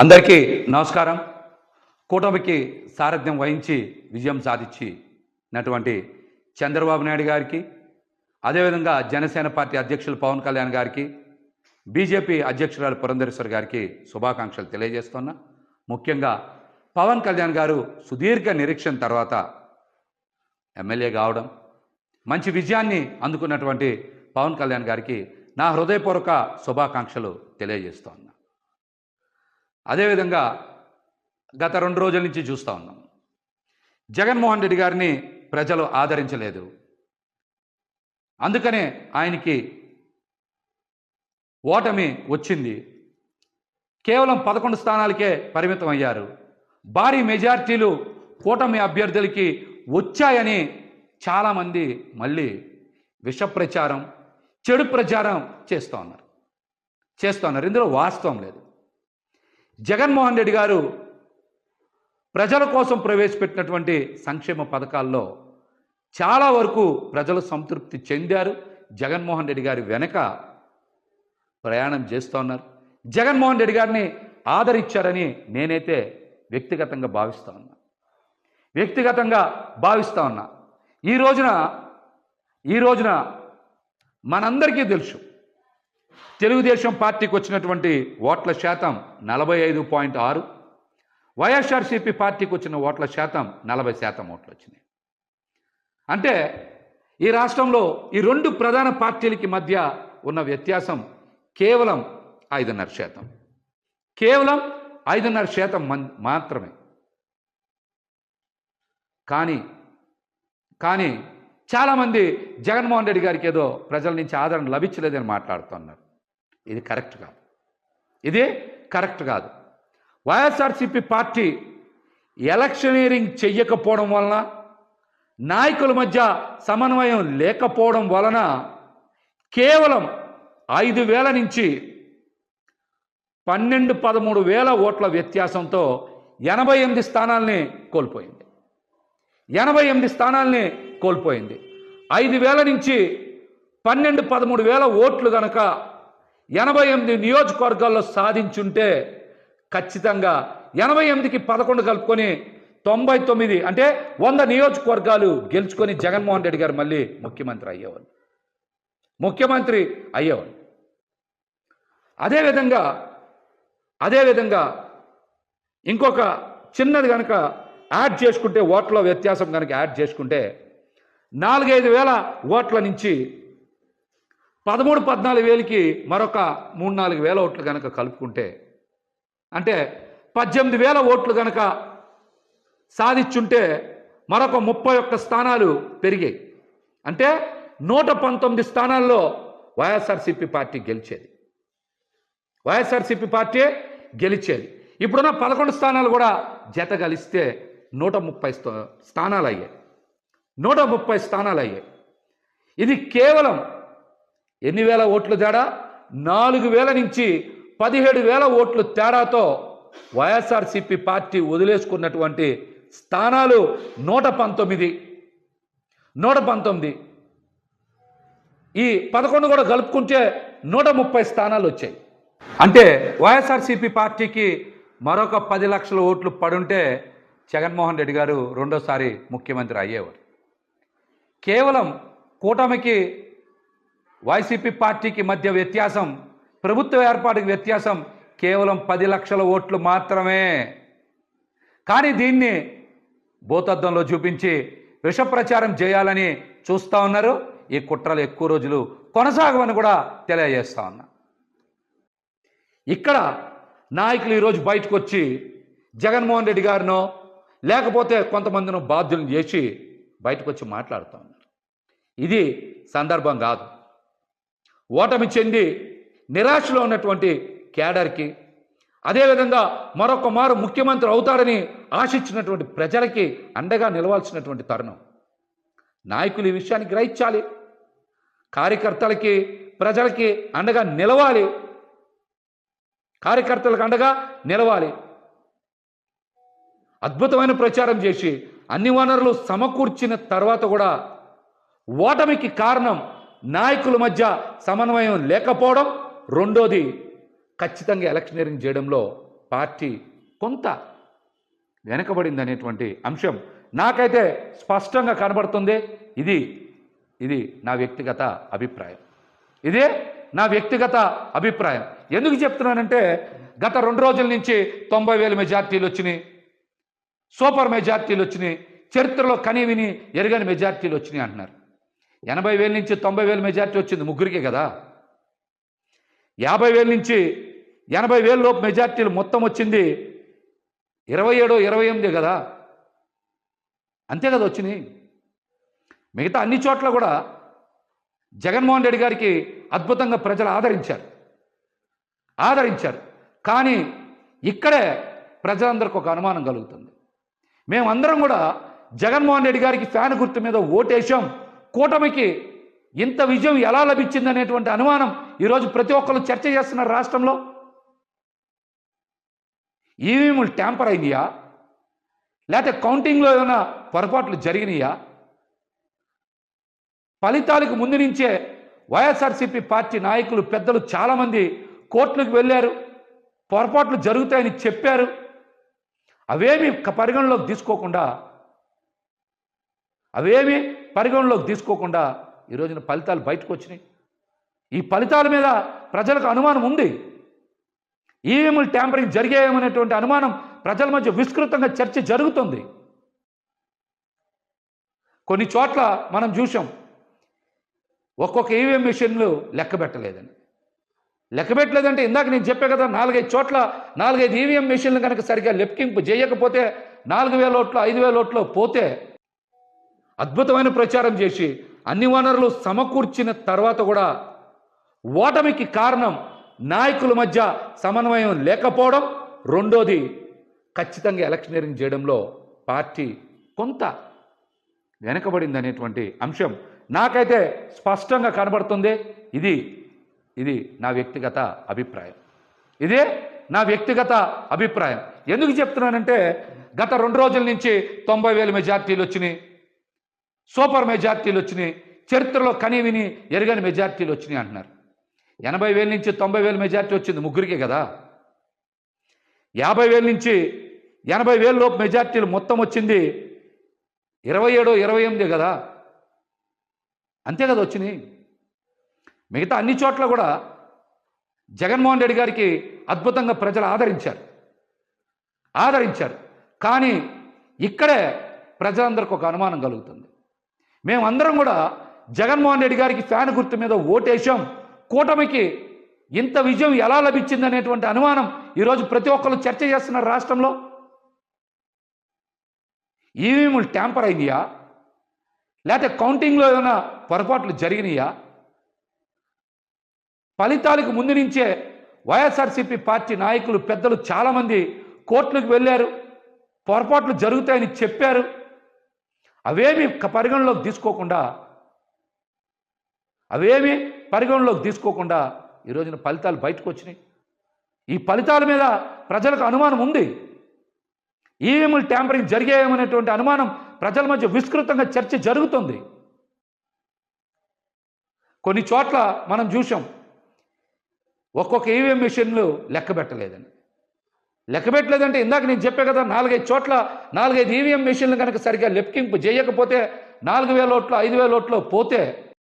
అందరికీ నమస్కారం. కూటమికి సారథ్యం వహించి విజయం సాధించినటువంటి చంద్రబాబు నాయుడు గారికి, అదేవిధంగా జనసేన పార్టీ అధ్యక్షులు పవన్ కళ్యాణ్ గారికి, బీజేపీ అధ్యక్షురాలు పురంధరేశ్వరి గారికి శుభాకాంక్షలు తెలియజేస్తున్నా. ముఖ్యంగా పవన్ కళ్యాణ్ గారు సుదీర్ఘ నిరీక్షణ తర్వాత ఎమ్మెల్యే కావడం, మంచి విజయాన్ని అందుకున్నటువంటి పవన్ కళ్యాణ్ గారికి నా హృదయపూర్వక శుభాకాంక్షలు తెలియజేస్తున్నా. అదేవిధంగా గత 2 రోజుల నుంచి చూస్తూ ఉన్నాం, జగన్మోహన్ రెడ్డి గారిని ప్రజలు ఆదరించలేదు. అందుకనే ఆయనకి ఓటమి వచ్చింది. కేవలం 11 స్థానాలకే పరిమితం అయ్యారు. భారీ మెజార్టీలు కూటమి అభ్యర్థులకి వచ్చాయని చాలామంది మళ్ళీ విష ప్రచారం, చెడు ప్రచారం చేస్తూ ఉన్నారు. ఇందులో వాస్తవం లేదు. జగన్మోహన్ రెడ్డి గారు ప్రజల కోసం ప్రవేశపెట్టినటువంటి సంక్షేమ పథకాల్లో చాలా వరకు ప్రజలు సంతృప్తి చెందారు. జగన్మోహన్ రెడ్డి గారి వెనక ప్రయాణం చేస్తూ ఉన్నారు. జగన్మోహన్ రెడ్డి గారిని ఆదరించారని నేనైతే వ్యక్తిగతంగా భావిస్తూ ఉన్నా. ఈ రోజున మనందరికీ తెలుసు, తెలుగుదేశం పార్టీకి వచ్చినటువంటి ఓట్ల శాతం 45.6, వైఎస్ఆర్సీపీ పార్టీకి వచ్చిన ఓట్ల శాతం 40% ఓట్లు వచ్చినాయి. అంటే ఈ రాష్ట్రంలో ఈ 2 ప్రధాన పార్టీలకి మధ్య ఉన్న వ్యత్యాసం కేవలం 5.5%. కేవలం 5.5% మాత్రమే. కానీ చాలామంది జగన్మోహన్ రెడ్డి గారికి ఏదో ప్రజల నుంచి ఆదరణ లభించలేదని మాట్లాడుతున్నారు. ఇది కరెక్ట్ కాదు. వైఎస్ఆర్సీపీ పార్టీ ఎలక్షనీరింగ్ చెయ్యకపోవడం వలన, నాయకుల మధ్య సమన్వయం లేకపోవడం వలన కేవలం 5,000 నుంచి 12-13,000 ఓట్ల వ్యత్యాసంతో 88 స్థానాల్ని కోల్పోయింది. 5,000 నుంచి 12-13,000 ఓట్లు గనక 88 నియోజకవర్గాల్లో సాధించుంటే ఖచ్చితంగా 88కి 11 కలుపుకొని 99, అంటే 100 నియోజకవర్గాలు గెలుచుకొని జగన్మోహన్ రెడ్డి గారు మళ్ళీ ముఖ్యమంత్రి అయ్యేవాళ్ళు. అదేవిధంగా ఇంకొక చిన్నది కనుక యాడ్ చేసుకుంటే, ఓట్ల వ్యత్యాసం కనుక యాడ్ చేసుకుంటే 4-5 వేల ఓట్ల నుంచి 13-14 వేలకి మరొక 3-4 వేల ఓట్లు కనుక కలుపుకుంటే, అంటే 18,000 ఓట్లు కనుక సాధించుంటే మరొక 31 స్థానాలు పెరిగాయి. అంటే 119 స్థానాల్లో వైఎస్ఆర్సీపీ పార్టీ గెలిచేది. ఇప్పుడున్న 11 స్థానాలు కూడా జత కలిస్తే 130 స్థానాలు అయ్యాయి. ఇది కేవలం ఎన్ని వేల ఓట్లు తేడా? 4,000 నుంచి 17,000 ఓట్లు తేడాతో వైఎస్ఆర్సీపీ పార్టీ వదిలేసుకున్నటువంటి స్థానాలు 119. ఈ 11 కూడా కలుపుకుంటే 130 స్థానాలు వచ్చాయి. అంటే వైఎస్ఆర్సీపీ పార్టీకి మరొక 10 లక్షల ఓట్లు పడుంటే జగన్మోహన్ రెడ్డి గారు రెండోసారి ముఖ్యమంత్రి అయ్యేవారు. కేవలం కూటమికి వైసీపీ పార్టీకి మధ్య వ్యత్యాసం, ప్రభుత్వ ఏర్పాటుకి వ్యత్యాసం కేవలం 10 లక్షల ఓట్లు మాత్రమే. కానీ దీన్ని భూతద్దంలో చూపించి విష ప్రచారం చేయాలని చూస్తూ ఉన్నారు. ఈ కుట్రలు ఎక్కువ రోజులు కొనసాగవని కూడా తెలియజేస్తా ఉన్నా. ఇక్కడ నాయకులు ఈరోజు బయటకు వచ్చి జగన్మోహన్ రెడ్డి గారినో లేకపోతే కొంతమందినో బాధ్యులను చేసి బయటకు వచ్చి మాట్లాడుతూ ఉన్నారు. ఇది సందర్భం కాదు. ఓటమి చెంది నిరాశలో ఉన్నటువంటి కేడర్కి, అదేవిధంగా మరొక మారు ముఖ్యమంత్రి అవుతారని ఆశించినటువంటి ప్రజలకి అండగా నిలవాల్సినటువంటి తరుణం. నాయకులు ఈ విషయాన్ని గ్రహించాలి. కార్యకర్తలకి, ప్రజలకి అండగా నిలవాలి. అద్భుతమైన ప్రచారం చేసి అన్ని వనరులు సమకూర్చిన తర్వాత కూడా ఓటమికి కారణం నాయకుల మధ్య సమన్వయం లేకపోవడం. రెండోది, ఖచ్చితంగా ఎలక్షనీరింగ్ చేయడంలో పార్టీ కొంత వెనకబడింది అనేటువంటి అంశం నాకైతే స్పష్టంగా కనబడుతుంది. ఇది నా వ్యక్తిగత అభిప్రాయం. ఇదే నా వ్యక్తిగత అభిప్రాయం. ఎందుకు చెప్తున్నానంటే గత 2 రోజుల నుంచి 90,000 మెజార్టీలు వచ్చినాయి, సూపర్ మెజార్టీలు వచ్చినాయి, చరిత్రలో కనీవిని ఎరగని మెజార్టీలు వచ్చినాయి అంటున్నారు. 80,000 నుంచి 90,000 మెజార్టీ వచ్చింది ముగ్గురికే కదా. 50,000 నుంచి 80,000 లోపు మెజార్టీలు మొత్తం వచ్చింది 27, 28 కదా. అంతే కదా వచ్చినాయి. మిగతా అన్ని చోట్ల కూడా జగన్మోహన్ రెడ్డి గారికి అద్భుతంగా ప్రజలు ఆదరించారు. కానీ ఇక్కడే ప్రజలందరికీ ఒక అనుమానం కలుగుతుంది. మేమందరం కూడా జగన్మోహన్ రెడ్డి గారికి ఫ్యాన్ గుర్తు మీద ఓటేశాం, కూటమికి ఇంత విజయం ఎలా లభించింది అనేటువంటి అనుమానం ఈరోజు ప్రతి ఒక్కరు చర్చ చేస్తున్నారు రాష్ట్రంలో. ఈవీఎంలు ట్యాంపర్ అయినాయా, లేకపోతే కౌంటింగ్లో ఏమైనా పొరపాట్లు జరిగినాయా? ఫలితాలకు ముందు నుంచే వైఎస్ఆర్సీపీ పార్టీ నాయకులు పెద్దలు చాలామంది కోర్టులకు వెళ్ళారు, పొరపాట్లు జరుగుతాయని చెప్పారు. అవేమీ పరిగణలోకి తీసుకోకుండా ఈ రోజున ఫలితాలు బయటకు వచ్చినాయి. ఈ ఫలితాల మీద ప్రజలకు అనుమానం ఉంది. ఈవీఎంలు ట్యాంపరింగ్ జరిగాయనేటువంటి అనుమానం ప్రజల మధ్య విస్తృతంగా చర్చ జరుగుతుంది. కొన్ని చోట్ల మనం చూసాం, ఒక్కొక్క ఈవీఎం మిషన్లు లెక్క పెట్టలేదంటే ఇందాక నేను చెప్పే కదా, 4-5 చోట్ల 4-5 ఈవీఎం మిషన్లు కనుక సరిగ్గా లెక్కింపు చేయకపోతే 4,000 ఓట్లు 5,000 ఓట్లు పోతే అద్భుతమైన ప్రచారం చేసి అన్ని వనరులు సమకూర్చిన తర్వాత కూడా ఓటమికి కారణం నాయకుల మధ్య సమన్వయం లేకపోవడం. రెండోది, ఖచ్చితంగా ఎలక్షనీరింగ్ చేయడంలో పార్టీ కొంత వెనకబడింది అనేటువంటి అంశం నాకైతే స్పష్టంగా కనబడుతుంది. ఇది నా వ్యక్తిగత అభిప్రాయం. ఇదే నా వ్యక్తిగత అభిప్రాయం. ఎందుకు చెప్తున్నానంటే గత 2 రోజుల నుంచి 90,000 మెజార్టీలు వచ్చినాయి, సూపర్ మెజార్టీలు వచ్చినాయి, చరిత్రలో కనీవిని ఎరగని మెజార్టీలు వచ్చినాయి అంటున్నారు. 80,000 నుంచి 90,000 మెజార్టీ వచ్చింది ముగ్గురికే కదా. 50,000 నుంచి 80,000 లోపు మెజార్టీలు మొత్తం వచ్చింది 27, 28 కదా. అంతే కదా వచ్చినాయి. మిగతా అన్ని చోట్ల కూడా జగన్మోహన్ రెడ్డి గారికి అద్భుతంగా ప్రజలు ఆదరించారు. కానీ ఇక్కడే ప్రజలందరికీ ఒక అనుమానం కలుగుతుంది. మేమందరం కూడా జగన్మోహన్ రెడ్డి గారికి ఫ్యాన్ గుర్తు మీద ఓటేశాం, కూటమికి ఇంత విజయం ఎలా లభించింది అనేటువంటి అనుమానం ఈరోజు ప్రతి ఒక్కరు చర్చ చేస్తున్నారు రాష్ట్రంలో. ఈవీఎంలు ట్యాంపర్ అయినాయా, లేకపోతే కౌంటింగ్లో ఏమైనా పొరపాట్లు జరిగినాయా? ఫలితాలకు ముందు నుంచే వైఎస్ఆర్సీపీ పార్టీ నాయకులు పెద్దలు చాలామంది కోర్టులకు వెళ్ళారు, పొరపాట్లు జరుగుతాయని చెప్పారు. అవేమీ పరిగణలోకి తీసుకోకుండా ఈ రోజున ఫలితాలు బయటకు వచ్చినాయి. ఈ ఫలితాల మీద ప్రజలకు అనుమానం ఉంది. ఈవీఎంలు ట్యాంపరింగ్ జరిగాయనేటువంటి అనుమానం ప్రజల మధ్య విస్తృతంగా చర్చ జరుగుతుంది. కొన్ని చోట్ల మనం చూసాం, ఒక్కొక్క ఈవీఎం మిషన్లు లెక్క పెట్టలేదంటే ఇందాక నేను చెప్పే కదా, 4-5 చోట్ల 4-5 ఈవీఎం మిషన్లు కనుక సరిగ్గా లెక్కింపు చేయకపోతే 4,000 ఓట్లు 5,000 ఓట్లు పోతే